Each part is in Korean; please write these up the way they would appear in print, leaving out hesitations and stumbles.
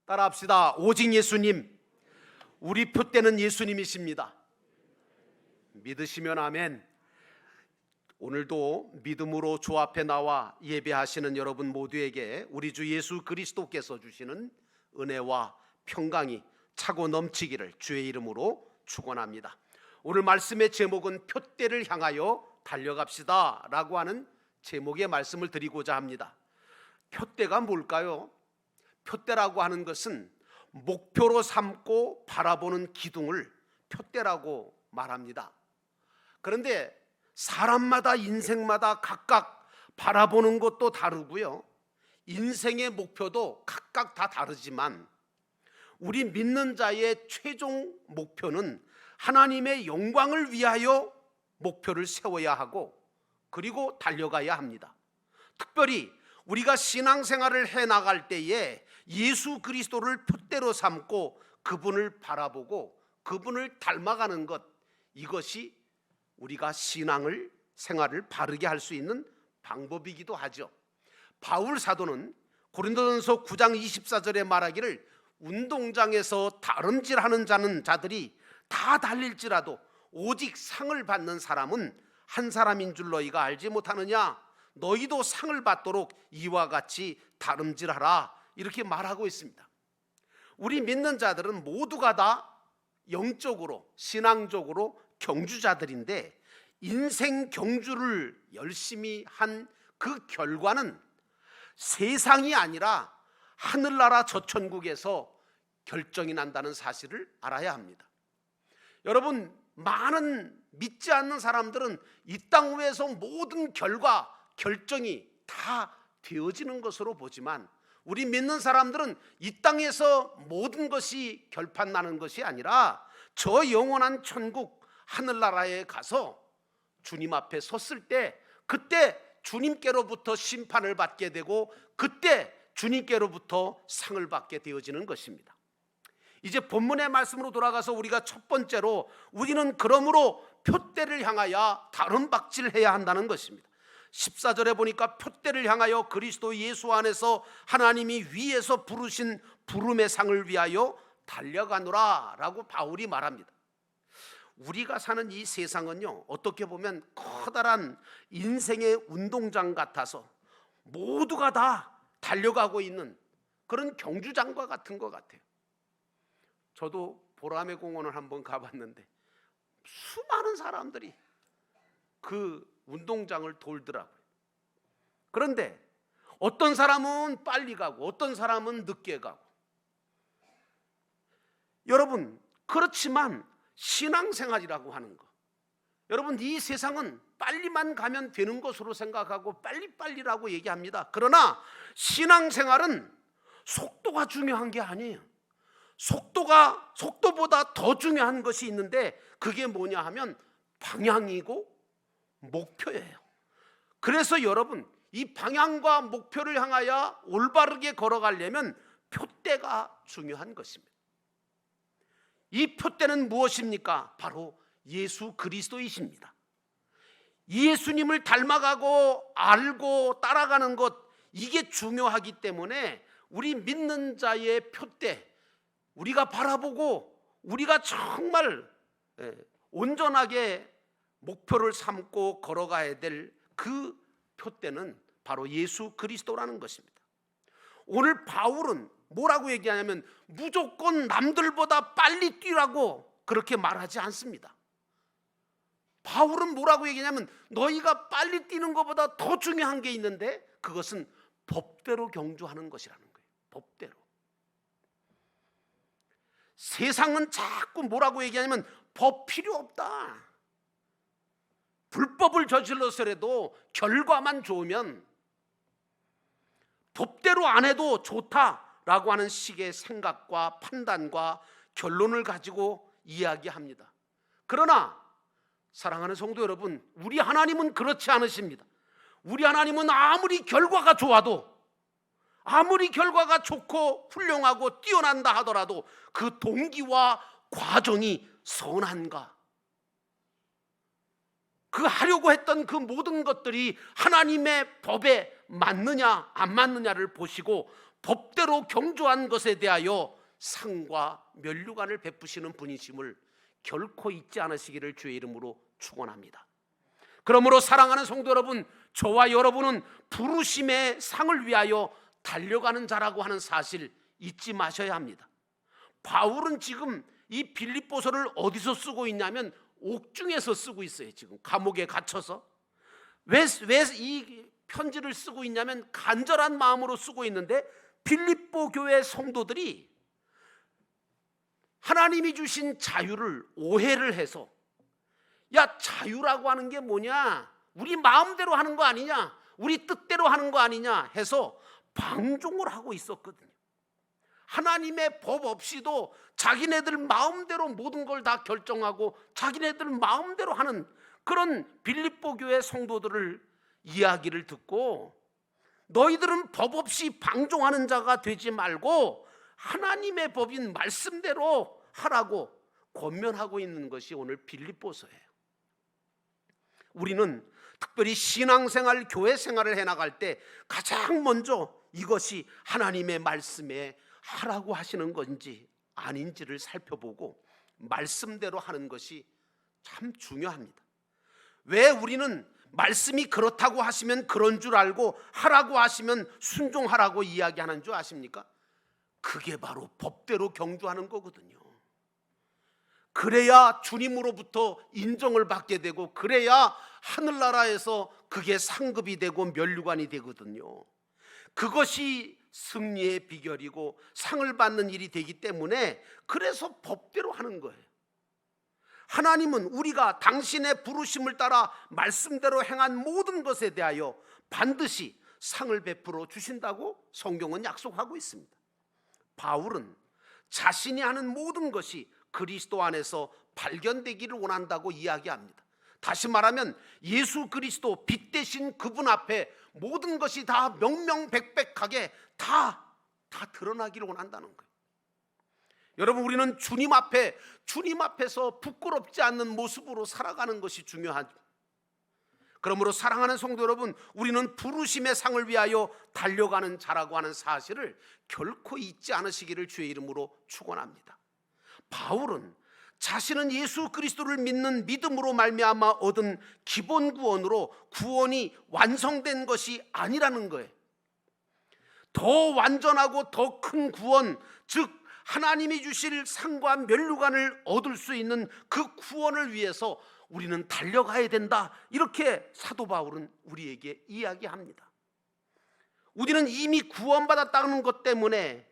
따라합시다. 오직 예수님. 우리 표대는 예수님이십니다. 믿으시면 아멘. 오늘도 믿음으로 주 앞에 나와 예배하시는 여러분 모두에게 우리 주 예수 그리스도께서 주시는 은혜와 평강이 차고 넘치기를 주의 이름으로 축원합니다. 오늘 말씀의 제목은 표대를 향하여 달려갑시다 라고 하는 제목의 말씀을 드리고자 합니다. 표대가 뭘까요? 표대라고 하는 것은 목표로 삼고 바라보는 기둥을 표대라고 말합니다. 그런데 사람마다 인생마다 각각 바라보는 것도 다르고요, 인생의 목표도 각각 다 다르지만 우리 믿는 자의 최종 목표는 하나님의 영광을 위하여 목표를 세워야 하고 그리고 달려가야 합니다. 특별히 우리가 신앙생활을 해나갈 때에 예수 그리스도를 표대로 삼고 그분을 바라보고 그분을 닮아가는 것, 이것이 우리가 생활을 바르게 할 수 있는 방법이기도 하죠. 바울 사도는 고린도전서 9장 24절에 말하기를 운동장에서 다름질하는 자들이 다 달릴지라도 오직 상을 받는 사람은 한 사람인 줄 너희가 알지 못하느냐? 너희도 상을 받도록 이와 같이 다름질하라, 이렇게 말하고 있습니다. 우리 믿는 자들은 모두가 다 영적으로 신앙적으로 경주자들인데 인생 경주를 열심히 한 그 결과는 세상이 아니라 하늘나라 저천국에서 결정이 난다는 사실을 알아야 합니다. 여러분, 많은 믿지 않는 사람들은 이 땅 위에서 모든 결정이 다 되어지는 것으로 보지만 우리 믿는 사람들은 이 땅에서 모든 것이 결판나는 것이 아니라 저 영원한 천국 하늘나라에 가서 주님 앞에 섰을 때 그때 주님께로부터 심판을 받게 되고 그때 주님께로부터 상을 받게 되어지는 것입니다. 이제 본문의 말씀으로 돌아가서 우리가 첫 번째로 우리는 그러므로 표대를 향하여 다름박질해야 한다는 것입니다. 14절에 보니까 표대를 향하여 그리스도 예수 안에서 하나님이 위에서 부르신 부름의 상을 위하여 달려가노라 라고 바울이 말합니다. 우리가 사는 이 세상은요, 어떻게 보면 커다란 인생의 운동장 같아서 모두가 다 달려가고 있는 그런 경주장과 같은 것 같아요. 저도 보라매 공원을 한번 가봤는데 수많은 사람들이 그 운동장을 돌더라고요. 그런데 어떤 사람은 빨리 가고 어떤 사람은 늦게 가고, 여러분, 그렇지만 신앙생활이라고 하는 거, 여러분, 이 세상은 빨리만 가면 되는 것으로 생각하고 빨리빨리라고 얘기합니다. 그러나 신앙생활은 속도가 중요한 게 아니에요. 속도보다 더 중요한 것이 있는데 그게 뭐냐 하면 방향이고 목표예요. 그래서 여러분, 이 방향과 목표를 향하여 올바르게 걸어가려면 표대가 중요한 것입니다. 이 표대는 무엇입니까? 바로 예수 그리스도이십니다. 예수님을 닮아가고 알고 따라가는 것, 이게 중요하기 때문에 우리 믿는 자의 표대, 우리가 바라보고 우리가 정말 온전하게 목표를 삼고 걸어가야 될 그 표대는 바로 예수 그리스도라는 것입니다. 오늘 바울은 뭐라고 얘기하냐면 무조건 남들보다 빨리 뛰라고 그렇게 말하지 않습니다. 바울은 뭐라고 얘기하냐면 너희가 빨리 뛰는 것보다 더 중요한 게 있는데 그것은 법대로 경주하는 것이라는 거예요. 법대로. 세상은 자꾸 뭐라고 얘기하냐면 법 필요 없다, 불법을 저질러서라도 결과만 좋으면 법대로 안 해도 좋다라고 하는 식의 생각과 판단과 결론을 가지고 이야기합니다. 그러나 사랑하는 성도 여러분, 우리 하나님은 그렇지 않으십니다. 우리 하나님은 아무리 결과가 좋아도, 아무리 결과가 좋고 훌륭하고 뛰어난다 하더라도 그 동기와 과정이 선한가, 그 하려고 했던 그 모든 것들이 하나님의 법에 맞느냐 안 맞느냐를 보시고 법대로 경주한 것에 대하여 상과 면류관을 베푸시는 분이심을 결코 잊지 않으시기를 주의 이름으로 축원합니다. 그러므로 사랑하는 성도 여러분, 저와 여러분은 부르심의 상을 위하여 달려가는 자라고 하는 사실 잊지 마셔야 합니다. 바울은 지금 이 빌립보서를 어디서 쓰고 있냐면 옥중에서 쓰고 있어요. 지금 감옥에 갇혀서. 왜 이 편지를 쓰고 있냐면 간절한 마음으로 쓰고 있는데, 빌립보 교회 성도들이 하나님이 주신 자유를 오해를 해서, 야, 자유라고 하는 게 뭐냐, 우리 마음대로 하는 거 아니냐, 우리 뜻대로 하는 거 아니냐 해서 방종을 하고 있었거든요. 하나님의 법 없이도 자기네들 마음대로 모든 걸 다 결정하고 자기네들 마음대로 하는 그런 빌립보 교회 성도들을 이야기를 듣고, 너희들은 법 없이 방종하는 자가 되지 말고 하나님의 법인 말씀대로 하라고 권면하고 있는 것이 오늘 빌립보서예요. 우리는 특별히 신앙생활, 교회 생활을 해나갈 때 가장 먼저 이것이 하나님의 말씀에 하라고 하시는 건지 아닌지를 살펴보고 말씀대로 하는 것이 참 중요합니다. 왜 우리는 말씀이 그렇다고 하시면 그런 줄 알고 하라고 하시면 순종하라고 이야기하는 줄 아십니까? 그게 바로 법대로 경주하는 거거든요. 그래야 주님으로부터 인정을 받게 되고, 그래야 하늘나라에서 그게 상급이 되고 면류관이 되거든요. 그것이 승리의 비결이고 상을 받는 일이 되기 때문에, 그래서 법대로 하는 거예요. 하나님은 우리가 당신의 부르심을 따라 말씀대로 행한 모든 것에 대하여 반드시 상을 베풀어 주신다고 성경은 약속하고 있습니다. 바울은 자신이 하는 모든 것이 그리스도 안에서 발견되기를 원한다고 이야기합니다. 다시 말하면 예수 그리스도 빛 대신 그분 앞에 모든 것이 다 명명백백하게 다 드러나기를 원한다는 거예요. 여러분, 우리는 주님 앞에서 부끄럽지 않는 모습으로 살아가는 것이 중요하죠. 그러므로 사랑하는 성도 여러분, 우리는 부르심의 상을 위하여 달려가는 자라고 하는 사실을 결코 잊지 않으시기를 주의 이름으로 축원합니다. 바울은 자신은 예수 그리스도를 믿는 믿음으로 말미암아 얻은 기본 구원으로 구원이 완성된 것이 아니라는 거예요. 더 완전하고 더 큰 구원, 즉 하나님이 주실 상과 면류관을 얻을 수 있는 그 구원을 위해서 우리는 달려가야 된다, 이렇게 사도 바울은 우리에게 이야기합니다. 우리는 이미 구원받았다는 것 때문에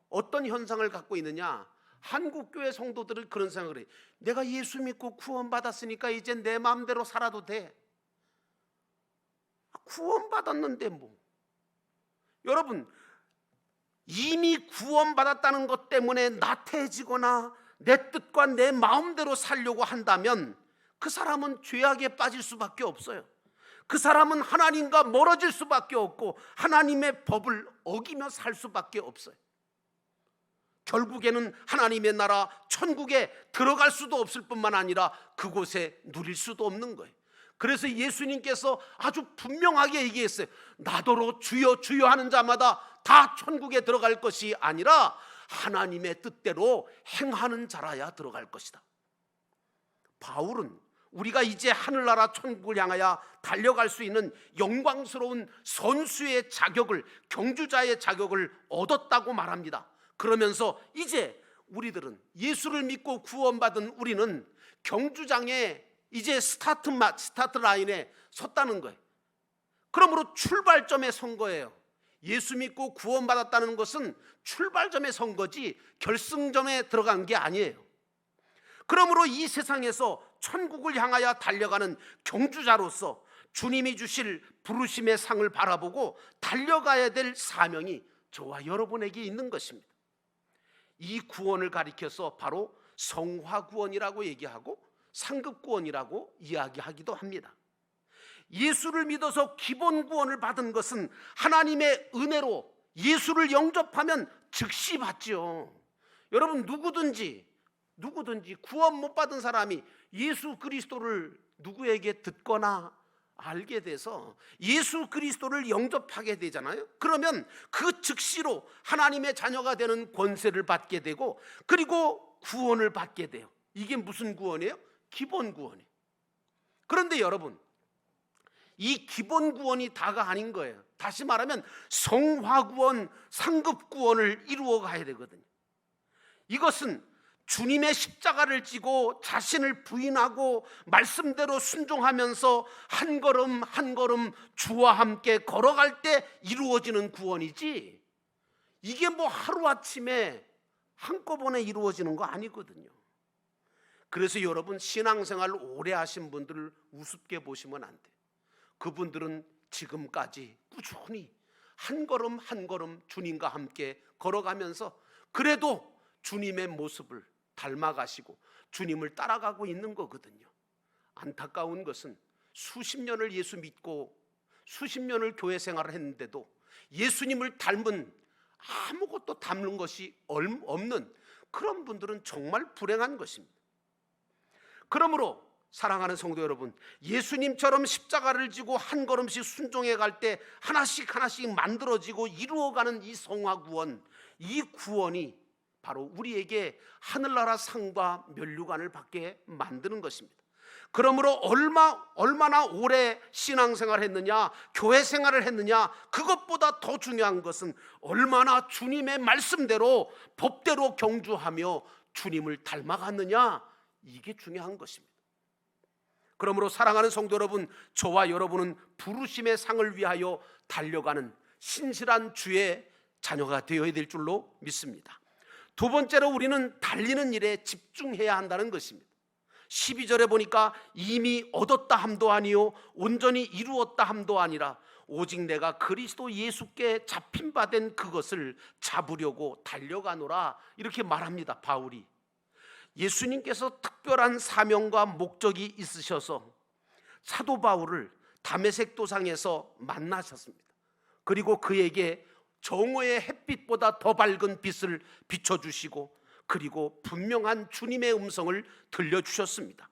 어떤 현상을 갖고 있느냐, 한국교회 성도들은 그런 생각을 해요. 내가 예수 믿고 구원받았으니까 이제 내 마음대로 살아도 돼. 구원받았는데 뭐. 여러분, 이미 구원받았다는 것 때문에 나태해지거나 내 뜻과 내 마음대로 살려고 한다면 그 사람은 죄악에 빠질 수밖에 없어요. 그 사람은 하나님과 멀어질 수밖에 없고 하나님의 법을 어기며 살 수밖에 없어요. 결국에는 하나님의 나라 천국에 들어갈 수도 없을 뿐만 아니라 그곳에 누릴 수도 없는 거예요. 그래서 예수님께서 아주 분명하게 얘기했어요. 나더러 주여 주여 하는 자마다 다 천국에 들어갈 것이 아니라 하나님의 뜻대로 행하는 자라야 들어갈 것이다. 바울은 우리가 이제 하늘나라 천국을 향하여 달려갈 수 있는 영광스러운 선수의 자격을, 경주자의 자격을 얻었다고 말합니다. 그러면서 이제 우리들은, 예수를 믿고 구원받은 우리는 경주장에 이제 스타트 라인에 섰다는 거예요. 그러므로 출발점에 선 거예요. 예수 믿고 구원받았다는 것은 출발점에 선 거지 결승점에 들어간 게 아니에요. 그러므로 이 세상에서 천국을 향하여 달려가는 경주자로서 주님이 주실 부르심의 상을 바라보고 달려가야 될 사명이 저와 여러분에게 있는 것입니다. 이 구원을 가리켜서 바로 성화구원이라고 얘기하고 상급구원이라고 이야기하기도 합니다. 예수를 믿어서 기본 구원을 받은 것은 하나님의 은혜로 예수를 영접하면 즉시 받죠. 여러분, 누구든지 구원 못 받은 사람이 예수 그리스도를 누구에게 듣거나 알게 돼서 예수 그리스도를 영접하게 되잖아요. 그러면 그 즉시로 하나님의 자녀가 되는 권세를 받게 되고, 그리고 구원을 받게 돼요. 이게 무슨 구원이에요? 기본 구원이에요. 그런데 여러분, 이 기본 구원이 다가 아닌 거예요. 다시 말하면 성화구원, 상급구원을 이루어 가야 되거든요. 이것은 주님의 십자가를 지고 자신을 부인하고 말씀대로 순종하면서 한 걸음 한 걸음 주와 함께 걸어갈 때 이루어지는 구원이지, 이게 뭐 하루아침에 한꺼번에 이루어지는 거 아니거든요. 그래서 여러분, 신앙생활 오래 하신 분들을 우습게 보시면 안 돼요. 그분들은 지금까지 꾸준히 한 걸음 한 걸음 주님과 함께 걸어가면서 그래도 주님의 모습을 닮아가시고 주님을 따라가고 있는 거거든요. 안타까운 것은 수십 년을 예수 믿고 수십 년을 교회 생활을 했는데도 예수님을 닮은, 아무것도 닮는 것이 없는 그런 분들은 정말 불행한 것입니다. 그러므로 사랑하는 성도 여러분, 예수님처럼 십자가를 지고 한 걸음씩 순종해 갈 때 하나씩 하나씩 만들어지고 이루어가는 이 성화구원, 이 구원이 바로 우리에게 하늘나라 상과 면류관을 받게 만드는 것입니다. 그러므로 얼마나 오래 신앙생활을 했느냐, 교회 생활을 했느냐, 그것보다 더 중요한 것은 얼마나 주님의 말씀대로 법대로 경주하며 주님을 닮아갔느냐, 이게 중요한 것입니다. 그러므로 사랑하는 성도 여러분, 저와 여러분은 부르심의 상을 위하여 달려가는 신실한 주의 자녀가 되어야 될 줄로 믿습니다. 두 번째로 우리는 달리는 일에 집중해야 한다는 것입니다. 12절에 보니까 이미 얻었다 함도 아니요 온전히 이루었다 함도 아니라 오직 내가 그리스도 예수께 잡힌 바 된 그것을 잡으려고 달려가노라, 이렇게 말합니다. 바울이 예수님께서 특별한 사명과 목적이 있으셔서 사도 바울을 다메섹 도상에서 만나셨습니다. 그리고 그에게 정오의 햇빛보다 더 밝은 빛을 비춰주시고, 그리고 분명한 주님의 음성을 들려주셨습니다.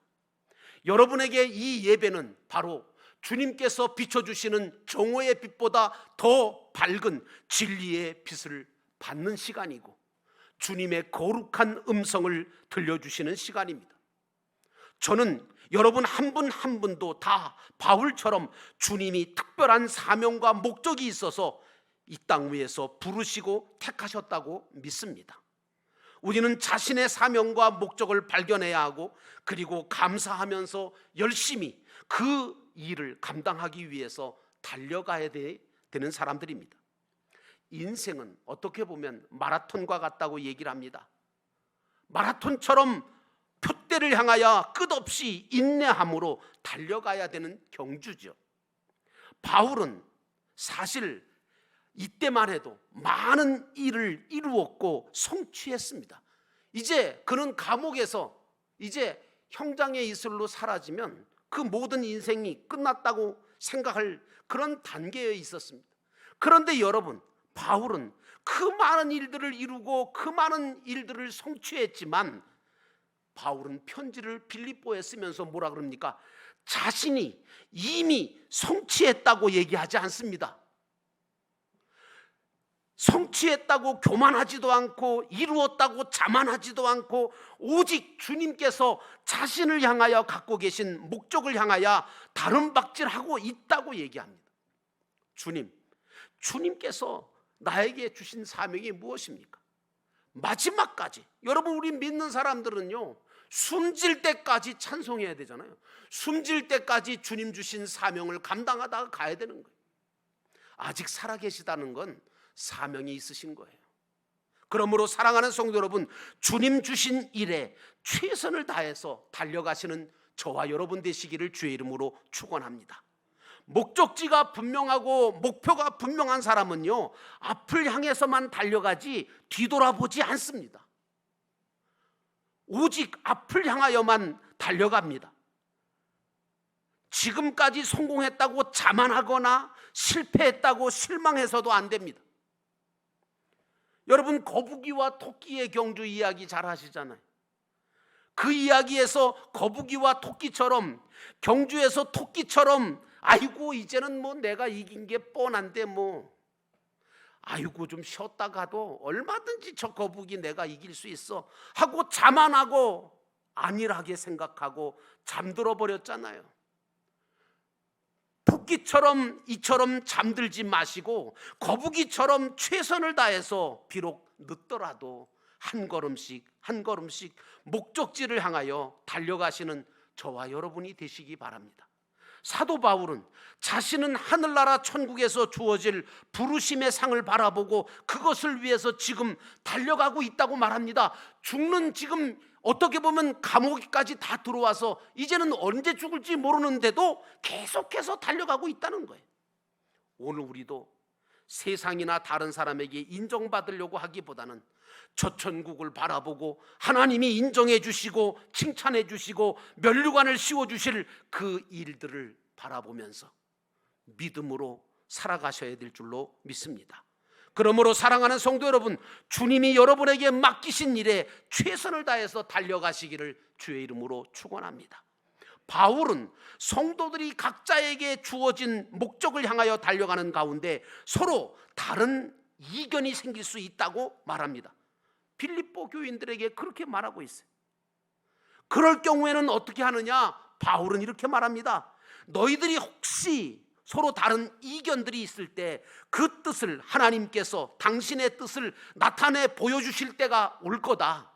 여러분에게 이 예배는 바로 주님께서 비춰주시는 정오의 빛보다 더 밝은 진리의 빛을 받는 시간이고, 주님의 거룩한 음성을 들려주시는 시간입니다. 저는 여러분 한 분 한 분도 다 바울처럼 주님이 특별한 사명과 목적이 있어서 이 땅 위에서 부르시고 택하셨다고 믿습니다. 우리는 자신의 사명과 목적을 발견해야 하고, 그리고 감사하면서 열심히 그 일을 감당하기 위해서 달려가야 되는 사람들입니다. 인생은 어떻게 보면 마라톤과 같다고 얘기를 합니다. 마라톤처럼 표대를 향하여 끝없이 인내함으로 달려가야 되는 경주죠. 바울은 사실 이때만 해도 많은 일을 이루었고 성취했습니다. 이제 그는 감옥에서 이제 형장의 이슬로 사라지면 그 모든 인생이 끝났다고 생각할 그런 단계에 있었습니다. 그런데 여러분, 바울은 그 많은 일들을 이루고 그 많은 일들을 성취했지만, 바울은 편지를 빌립보에 쓰면서 뭐라 그럽니까? 자신이 이미 성취했다고 얘기하지 않습니다. 성취했다고 교만하지도 않고 이루었다고 자만하지도 않고, 오직 주님께서 자신을 향하여 갖고 계신 목적을 향하여 다름박질하고 있다고 얘기합니다. 주님께서 나에게 주신 사명이 무엇입니까? 마지막까지, 여러분, 우리 믿는 사람들은요, 숨질 때까지 찬송해야 되잖아요. 숨질 때까지 주님 주신 사명을 감당하다가 가야 되는 거예요. 아직 살아계시다는 건 사명이 있으신 거예요. 그러므로 사랑하는 성도 여러분, 주님 주신 일에 최선을 다해서 달려가시는 저와 여러분 되시기를 주의 이름으로 축원합니다. 목적지가 분명하고 목표가 분명한 사람은요, 앞을 향해서만 달려가지 뒤돌아보지 않습니다. 오직 앞을 향하여만 달려갑니다. 지금까지 성공했다고 자만하거나 실패했다고 실망해서도 안 됩니다. 여러분, 거북이와 토끼의 경주 이야기 잘 하시잖아요. 그 이야기에서 거북이와 토끼처럼, 경주에서 토끼처럼 아이고 이제는 뭐 내가 이긴 게 뻔한데 뭐 아이고 좀 쉬었다가도 얼마든지 저 거북이 내가 이길 수 있어 하고 자만하고 안일하게 생각하고 잠들어 버렸잖아요. 토끼처럼 이처럼 잠들지 마시고 거북이처럼 최선을 다해서 비록 늦더라도 한 걸음씩 한 걸음씩 목적지를 향하여 달려가시는 저와 여러분이 되시기 바랍니다. 사도 바울은 자신은 하늘나라 천국에서 주어질 부르심의 상을 바라보고 그것을 위해서 지금 달려가고 있다고 말합니다. 죽는 지금 어떻게 보면 감옥까지 다 들어와서 이제는 언제 죽을지 모르는데도 계속해서 달려가고 있다는 거예요. 오늘 우리도 세상이나 다른 사람에게 인정받으려고 하기보다는 저 천국을 바라보고 하나님이 인정해 주시고 칭찬해 주시고 면류관을 씌워 주실 그 일들을 바라보면서 믿음으로 살아가셔야 될 줄로 믿습니다. 그러므로 사랑하는 성도 여러분, 주님이 여러분에게 맡기신 일에 최선을 다해서 달려가시기를 주의 이름으로 축원합니다. 바울은 성도들이 각자에게 주어진 목적을 향하여 달려가는 가운데 서로 다른 이견이 생길 수 있다고 말합니다. 빌립보 교인들에게 그렇게 말하고 있어요. 그럴 경우에는 어떻게 하느냐? 바울은 이렇게 말합니다. 너희들이 혹시 서로 다른 이견들이 있을 때 그 뜻을 하나님께서 당신의 뜻을 나타내 보여주실 때가 올 거다.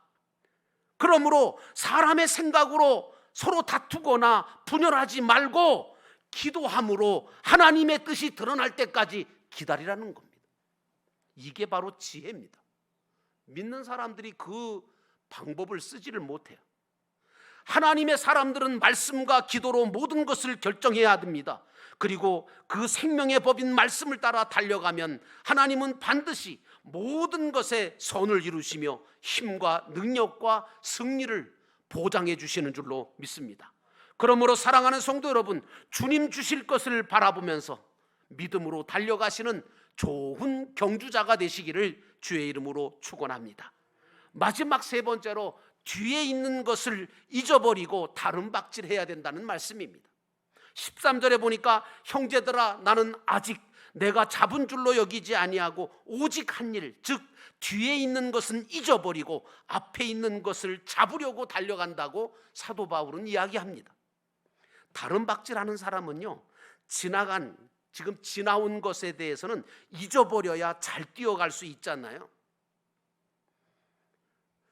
그러므로 사람의 생각으로 서로 다투거나 분열하지 말고 기도함으로 하나님의 뜻이 드러날 때까지 기다리라는 겁니다. 이게 바로 지혜입니다. 믿는 사람들이 그 방법을 쓰지를 못해요. 하나님의 사람들은 말씀과 기도로 모든 것을 결정해야 됩니다. 그리고 그 생명의 법인 말씀을 따라 달려가면 하나님은 반드시 모든 것에 선을 이루시며 힘과 능력과 승리를 보장해 주시는 줄로 믿습니다. 그러므로 사랑하는 성도 여러분, 주님 주실 것을 바라보면서 믿음으로 달려가시는 좋은 경주자가 되시기를 주의 이름으로 축원합니다. 마지막 세 번째로 뒤에 있는 것을 잊어버리고 다름박질해야 된다는 말씀입니다. 13절에 보니까 형제들아 나는 아직 내가 잡은 줄로 여기지 아니하고 오직 한 일, 즉 뒤에 있는 것은 잊어버리고 앞에 있는 것을 잡으려고 달려간다고 사도 바울은 이야기합니다. 다름박질하는 사람은요, 지금 지나온 것에 대해서는 잊어버려야 잘 뛰어갈 수 있잖아요.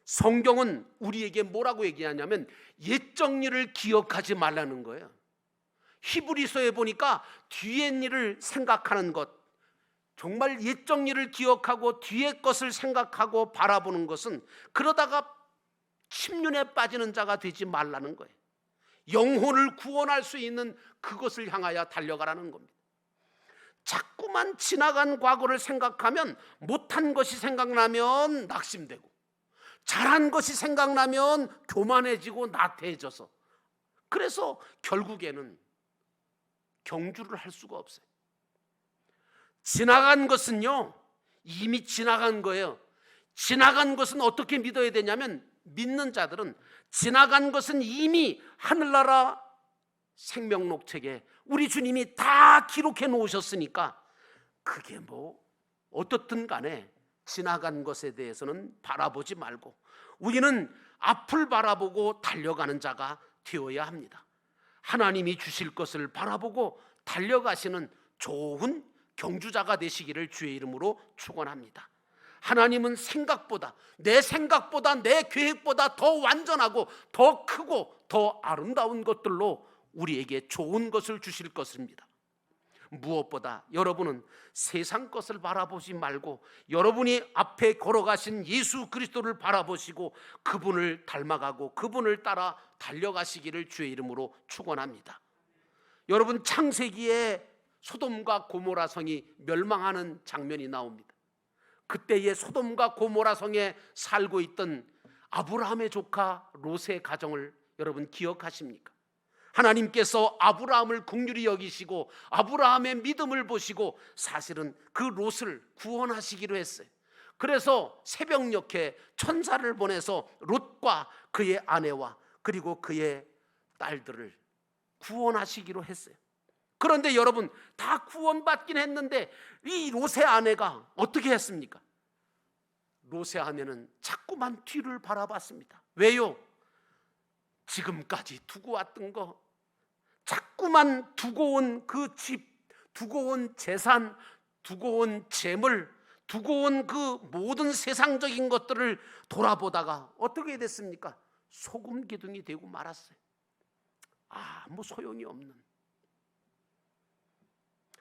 성경은 우리에게 뭐라고 얘기하냐면 옛적 일을 기억하지 말라는 거예요. 히브리서에 보니까 뒤의 일을 생각하는 것, 정말 옛적 일을 기억하고 뒤의 것을 생각하고 바라보는 것은 그러다가 침륜에 빠지는 자가 되지 말라는 거예요. 영혼을 구원할 수 있는 그것을 향하여 달려가라는 겁니다. 자꾸만 지나간 과거를 생각하면 못한 것이 생각나면 낙심되고 잘한 것이 생각나면 교만해지고 나태해져서 그래서 결국에는 경주를 할 수가 없어요. 지나간 것은요 이미 지나간 거예요. 지나간 것은 어떻게 믿어야 되냐면 믿는 자들은 지나간 것은 이미 하늘나라 생명록책에 우리 주님이 다 기록해 놓으셨으니까 그게 뭐 어떻든 간에 지나간 것에 대해서는 바라보지 말고 우리는 앞을 바라보고 달려가는 자가 되어야 합니다. 하나님이 주실 것을 바라보고 달려가시는 좋은 경주자가 되시기를 주의 이름으로 축원합니다. 하나님은 내 생각보다 내 계획보다 더 완전하고 더 크고 더 아름다운 것들로 우리에게 좋은 것을 주실 것입니다. 무엇보다 여러분은 세상 것을 바라보지 말고 여러분이 앞에 걸어가신 예수 그리스도를 바라보시고 그분을 닮아가고 그분을 따라 달려가시기를 주의 이름으로 축원합니다. 여러분, 창세기에 소돔과 고모라 성이 멸망하는 장면이 나옵니다. 그때의 소돔과 고모라 성에 살고 있던 아브라함의 조카 롯의 가정을 여러분 기억하십니까? 하나님께서 아브라함을 긍휼히 여기시고 아브라함의 믿음을 보시고 사실은 그 롯을 구원하시기로 했어요. 그래서 새벽녘에 천사를 보내서 롯과 그의 아내와 그리고 그의 딸들을 구원하시기로 했어요. 그런데 여러분, 다 구원받긴 했는데 이 롯의 아내가 어떻게 했습니까? 롯의 아내는 자꾸만 뒤를 바라봤습니다. 왜요? 지금까지 두고 왔던 거, 자꾸만 두고 온 그 집, 두고 온 재산, 두고 온 재물, 두고 온 그 모든 세상적인 것들을 돌아보다가 어떻게 됐습니까? 소금 기둥이 되고 말았어요. 아무 소용이 없는.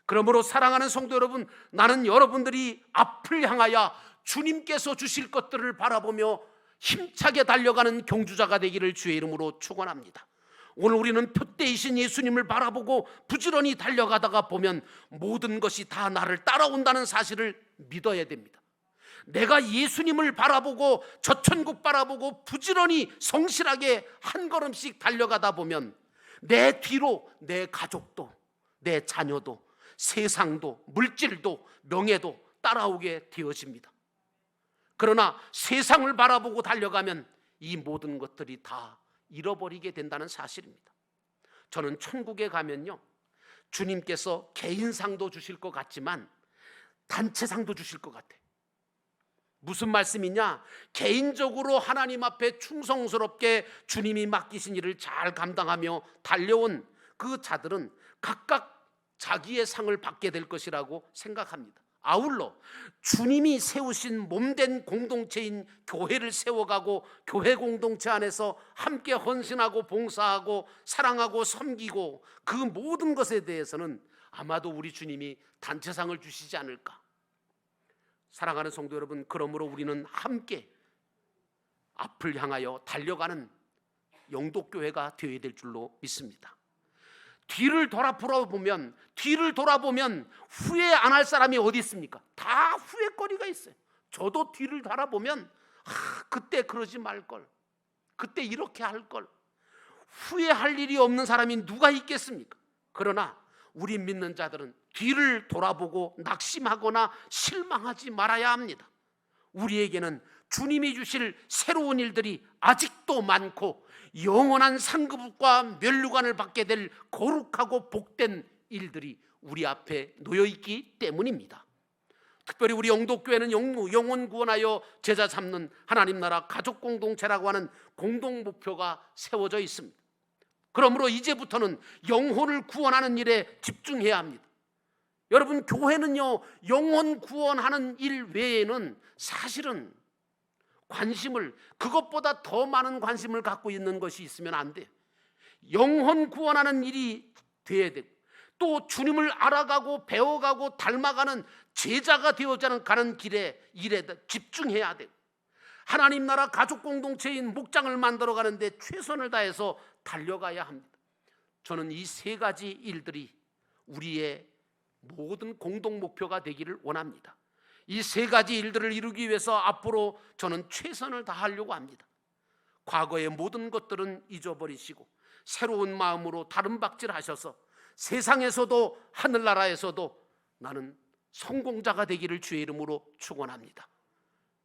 그러므로 사랑하는 성도 여러분, 나는 여러분들이 앞을 향하여 주님께서 주실 것들을 바라보며 힘차게 달려가는 경주자가 되기를 주의 이름으로 축원합니다. 오늘 우리는 표대이신 예수님을 바라보고 부지런히 달려가다가 보면 모든 것이 다 나를 따라온다는 사실을 믿어야 됩니다. 내가 예수님을 바라보고 저 천국 바라보고 부지런히 성실하게 한 걸음씩 달려가다 보면 내 뒤로 내 가족도, 내 자녀도, 세상도, 물질도, 명예도 따라오게 되어집니다. 그러나 세상을 바라보고 달려가면 이 모든 것들이 다 잃어버리게 된다는 사실입니다. 저는 천국에 가면요, 주님께서 개인상도 주실 것 같지만 단체상도 주실 것 같아요. 무슨 말씀이냐? 개인적으로 하나님 앞에 충성스럽게 주님이 맡기신 일을 잘 감당하며 달려온 그 자들은 각각 자기의 상을 받게 될 것이라고 생각합니다. 아울러 주님이 세우신 몸된 공동체인 교회를 세워가고 교회 공동체 안에서 함께 헌신하고 봉사하고 사랑하고 섬기고 그 모든 것에 대해서는 아마도 우리 주님이 단체상을 주시지 않을까. 사랑하는 성도 여러분, 그러므로 우리는 함께 앞을 향하여 달려가는 영도교회가 되어야 될 줄로 믿습니다. 뒤를 돌아보면 후회 안 할 사람이 어디 있습니까? 다 후회거리가 있어요. 저도 뒤를 돌아보면 그때 그러지 말걸, 그때 이렇게 할걸, 후회할 일이 없는 사람이 누가 있겠습니까? 그러나 우리 믿는 자들은 뒤를 돌아보고 낙심하거나 실망하지 말아야 합니다. 우리에게는 주님이 주실 새로운 일들이 아직도 많고 영원한 상급과 면류관을 받게 될 거룩하고 복된 일들이 우리 앞에 놓여있기 때문입니다. 특별히 우리 영도교회는 영혼 구원하여 제자 삼는 하나님 나라 가족 공동체라고 하는 공동 목표가 세워져 있습니다. 그러므로 이제부터는 영혼을 구원하는 일에 집중해야 합니다. 여러분, 교회는요, 영혼 구원하는 일 외에는 사실은 그것보다 더 많은 관심을 갖고 있는 것이 있으면 안 돼요. 영혼 구원하는 일이 돼야 되고, 또 주님을 알아가고 배워가고 닮아가는 제자가 되어가는 일에 집중해야 되고, 하나님 나라 가족 공동체인 목장을 만들어가는 데 최선을 다해서 달려가야 합니다. 저는 이 세 가지 일들이 우리의 모든 공동 목표가 되기를 원합니다. 이 세 가지 일들을 이루기 위해서 앞으로 저는 최선을 다하려고 합니다. 과거의 모든 것들은 잊어버리시고 새로운 마음으로 다름박질하셔서 세상에서도 하늘나라에서도 나는 성공자가 되기를 주의 이름으로 축원합니다.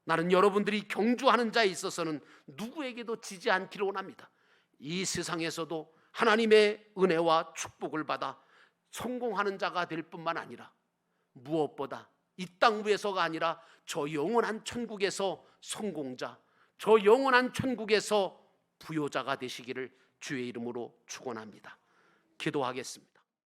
나는 여러분들이 경주하는 자에 있어서는 누구에게도 지지 않기를 원합니다. 이 세상에서도 하나님의 은혜와 축복을 받아 성공하는 자가 될 뿐만 아니라 무엇보다 이 땅 위에서가 아니라 저 영원한 천국에서 성공자, 저 영원한 천국에서 부요자가 되시기를 주의 이름으로 축원합니다. 기도하겠습니다.